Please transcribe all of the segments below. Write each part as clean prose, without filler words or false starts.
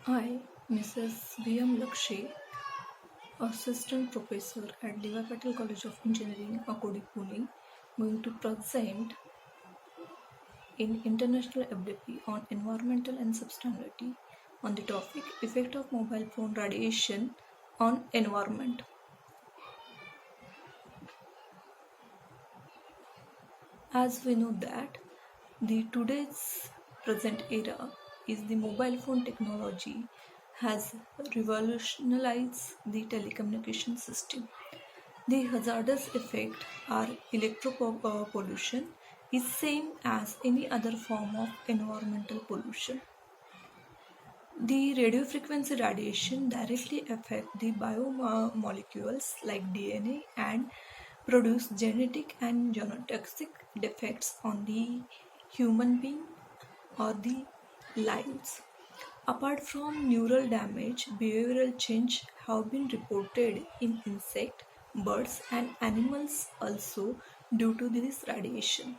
I, Mrs. V.M. Lakshi, Assistant Professor at D.Y. Patil College of Engineering, Akodi, Pune, going to present in International FDP on Environmental and Sustainability on the topic Effect of Mobile Phone Radiation on Environment. As we know that the today's present era is the mobile phone technology has revolutionized the telecommunication system. The hazardous effect or pollution is same as any other form of environmental pollution. The radio frequency radiation directly affect the biomolecules like DNA and produce genetic and genotoxic defects on the human being or the lives. Apart from neural damage, behavioral change have been reported in insect, birds and animals also due to this radiation.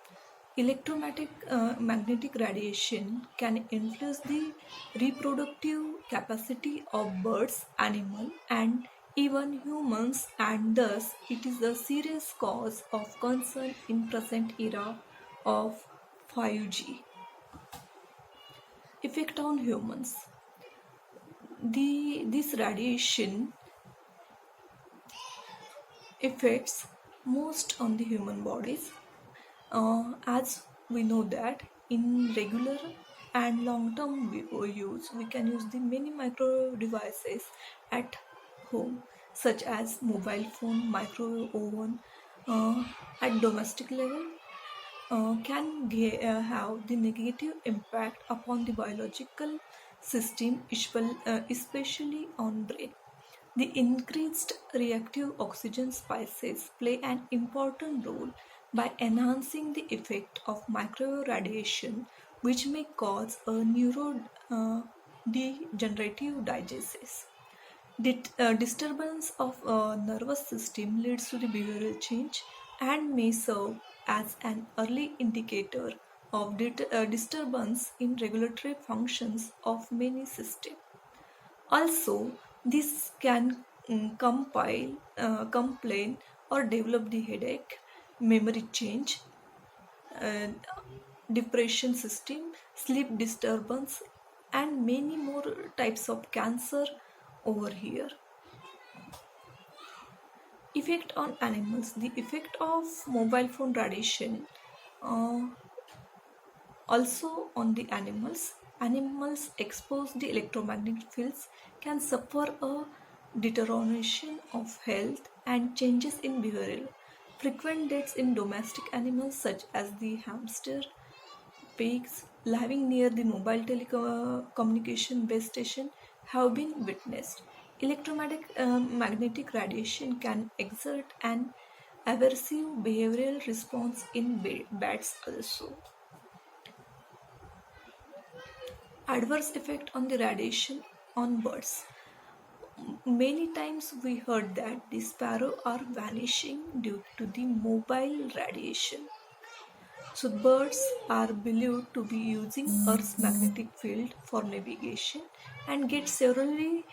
Electromagnetic radiation can influence the reproductive capacity of birds, animals, and even humans, and thus it is a serious cause of concern in present era of 5G. Effect on humans. This radiation affects most on the human bodies, as we know that in regular and long-term use we can use the many micro devices at home, such as mobile phone, microwave oven, at domestic level, can have the negative impact upon the biological system, especially on brain. The increased reactive oxygen species play an important role by enhancing the effect of microwave radiation, which may cause a neurodegenerative diseases. Disturbance of nervous system leads to the behavioral change and may serve as an early indicator of disturbance in regulatory functions of many systems. Also, this can complain or develop the headache, memory change, uh, depression system, sleep disturbance, and many more types of cancer over here. Effect on animals. The effect of mobile phone radiation uh, also on the animals. Animals exposed to electromagnetic fields can suffer a deterioration of health and changes in behavior. Frequent deaths in domestic animals such as the hamster, pigs living near the mobile telecommunication base station have been witnessed. Magnetic radiation can exert an aversive behavioral response in bats also. Adverse effect on the radiation on birds. Many times we heard that the sparrow are vanishing due to the mobile radiation. So birds are believed to be using Earth's magnetic field for navigation and get severely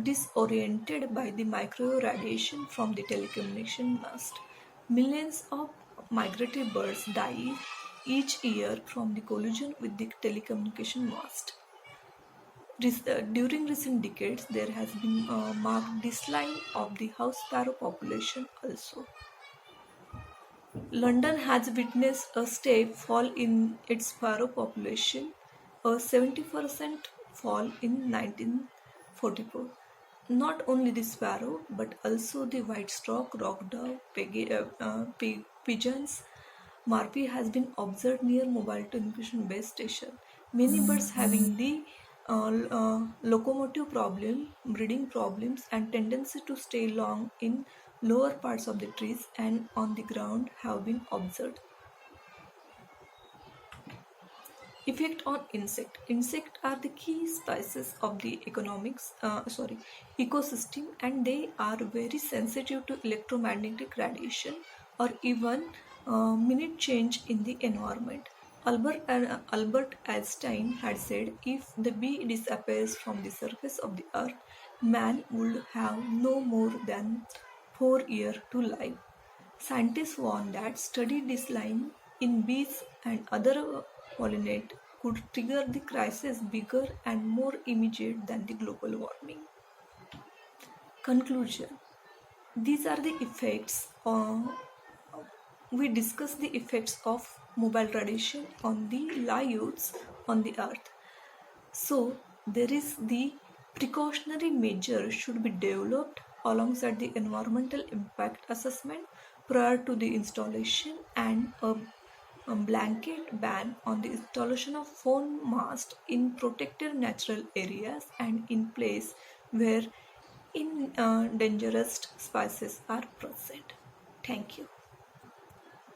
disoriented by the microwave radiation from the telecommunication mast. Millions of migratory birds die each year from the collision with the telecommunication mast. During recent decades, there has been a marked decline of the house sparrow population also. London has witnessed a steep fall in its sparrow population, a 70% fall in 1944. Not only the sparrow, but also the white-stalk rock dove, pigeons, Marpi has been observed near mobile communication base station. Many birds having the locomotive problem, breeding problems, and tendency to stay long in lower parts of the trees and on the ground have been observed. Effect on insect. Insect are the key species of the ecosystem, and they are very sensitive to electromagnetic radiation or even minute change in the environment. Albert Einstein had said, if the bee disappears from the surface of the earth, man would have no more than 4 years to live. Scientists warn that study decline in bees and other pollinate could trigger the crisis bigger and more immediate than the global warming. Conclusion. These are the effects. We discuss the effects of mobile radiation on the lives on the earth. So there is the precautionary measures should be developed alongside the environmental impact assessment prior to the installation, and a blanket ban on the installation of phone masts in protected natural areas and in place where dangerous species are present. Thank you.